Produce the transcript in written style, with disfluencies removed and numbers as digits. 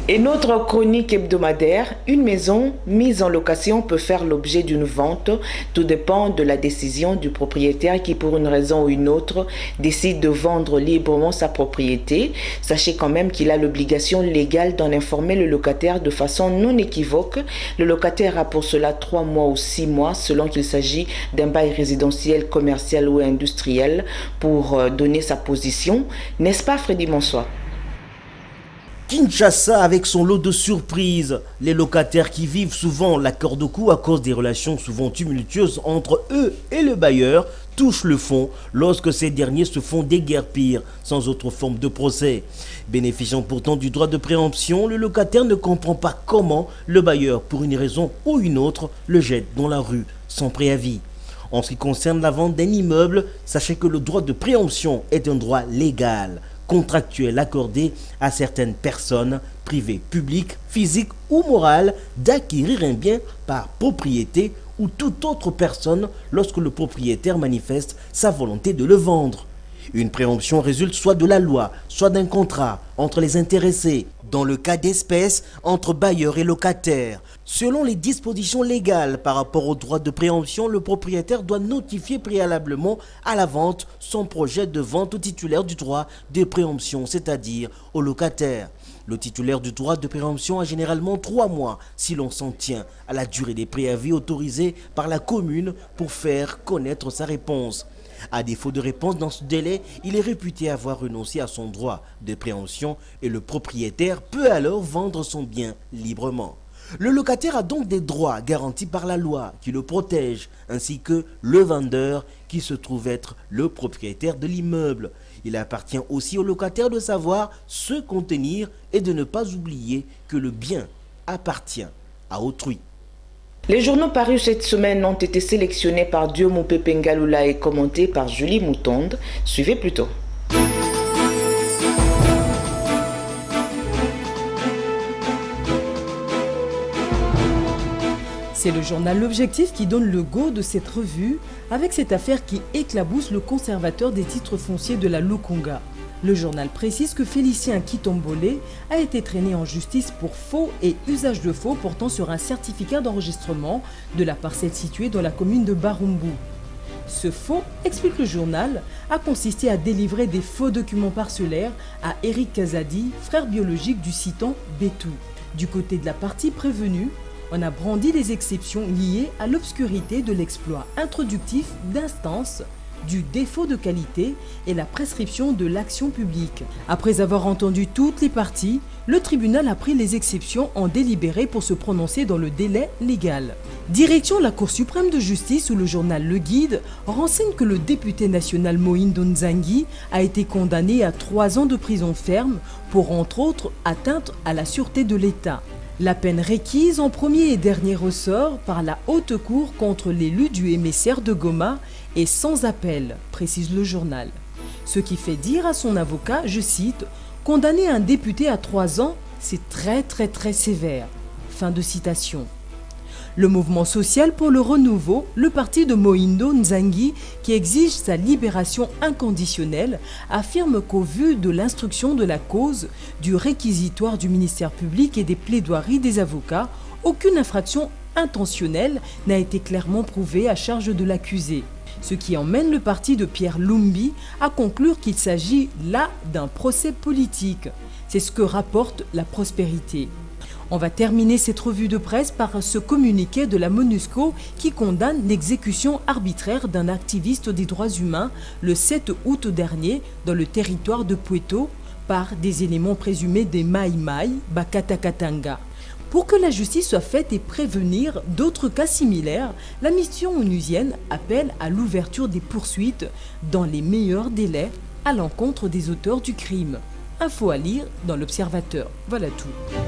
Et notre chronique hebdomadaire, une maison mise en location peut faire l'objet d'une vente. Tout dépend de la décision du propriétaire qui, pour une raison ou une autre, décide de vendre librement sa propriété. Sachez quand même qu'il a l'obligation légale d'en informer le locataire de façon non équivoque. Le locataire a pour cela 3 mois ou 6 mois, selon qu'il s'agit d'un bail résidentiel, commercial ou industriel, pour donner sa position. N'est-ce pas, Freddy Monsois? Kinshasa avec son lot de surprises. Les locataires qui vivent souvent la corde au cou à cause des relations souvent tumultueuses entre eux et le bailleur touchent le fond lorsque ces derniers se font déguerpir sans autre forme de procès. Bénéficiant pourtant du droit de préemption, le locataire ne comprend pas comment le bailleur, pour une raison ou une autre, le jette dans la rue sans préavis. En ce qui concerne la vente d'un immeuble, sachez que le droit de préemption est un droit légal, contractuel accordé à certaines personnes, privées, publiques, physiques ou morales, d'acquérir un bien par propriété ou toute autre personne lorsque le propriétaire manifeste sa volonté de le vendre. Une préemption résulte soit de la loi, soit d'un contrat entre les intéressés, dans le cas d'espèces, entre bailleurs et locataires. Selon les dispositions légales par rapport au droit de préemption, le propriétaire doit notifier préalablement à la vente son projet de vente au titulaire du droit de préemption, c'est-à-dire au locataire. Le titulaire du droit de préemption a généralement 3 mois si l'on s'en tient à la durée des préavis autorisés par la commune pour faire connaître sa réponse. À défaut de réponse dans ce délai, il est réputé avoir renoncé à son droit de préemption et le propriétaire peut alors vendre son bien librement. Le locataire a donc des droits garantis par la loi qui le protègent, ainsi que le vendeur qui se trouve être le propriétaire de l'immeuble. Il appartient aussi au locataire de savoir se contenir et de ne pas oublier que le bien appartient à autrui. Les journaux parus cette semaine ont été sélectionnés par Diomopé Pengalula et commentés par Julie Moutonde. Suivez plutôt. C'est le journal L'Objectif qui donne le go de cette revue avec cette affaire qui éclabousse le conservateur des titres fonciers de la Lukunga. Le journal précise que Félicien Kitombolé a été traîné en justice pour faux et usage de faux portant sur un certificat d'enregistrement de la parcelle située dans la commune de Barumbu. Ce faux, explique le journal, a consisté à délivrer des faux documents parcellaires à Eric Kazadi, frère biologique du citant Betou. Du côté de la partie prévenue, on a brandi les exceptions liées à l'obscurité de l'exploit introductif d'instances, du défaut de qualité et la prescription de l'action publique. Après avoir entendu toutes les parties, le tribunal a pris les exceptions en délibéré pour se prononcer dans le délai légal. Direction la Cour suprême de justice où le journal Le Guide renseigne que le député national Mohindo Nzangi a été condamné à 3 ans de prison ferme pour entre autres atteinte à la sûreté de l'État. La peine requise en premier et dernier ressort par la haute cour contre l'élu du émissaire de Goma est sans appel, précise le journal. Ce qui fait dire à son avocat, je cite, « Condamner un député à 3 ans, c'est très sévère ». Fin de citation. Le mouvement social pour le renouveau, le parti de Mohindo Nzangi, qui exige sa libération inconditionnelle, affirme qu'au vu de l'instruction de la cause, du réquisitoire du ministère public et des plaidoiries des avocats, aucune infraction intentionnelle n'a été clairement prouvée à charge de l'accusé. Ce qui emmène le parti de Pierre Lumbi à conclure qu'il s'agit là d'un procès politique. C'est ce que rapporte La Prospérité. On va terminer cette revue de presse par ce communiqué de la MONUSCO qui condamne l'exécution arbitraire d'un activiste des droits humains le 7 août dernier dans le territoire de Pweto par des éléments présumés des Maï Maï, Bakatakatanga. Pour que la justice soit faite et prévenir d'autres cas similaires, la mission onusienne appelle à l'ouverture des poursuites dans les meilleurs délais à l'encontre des auteurs du crime. Info à lire dans l'Observateur. Voilà tout.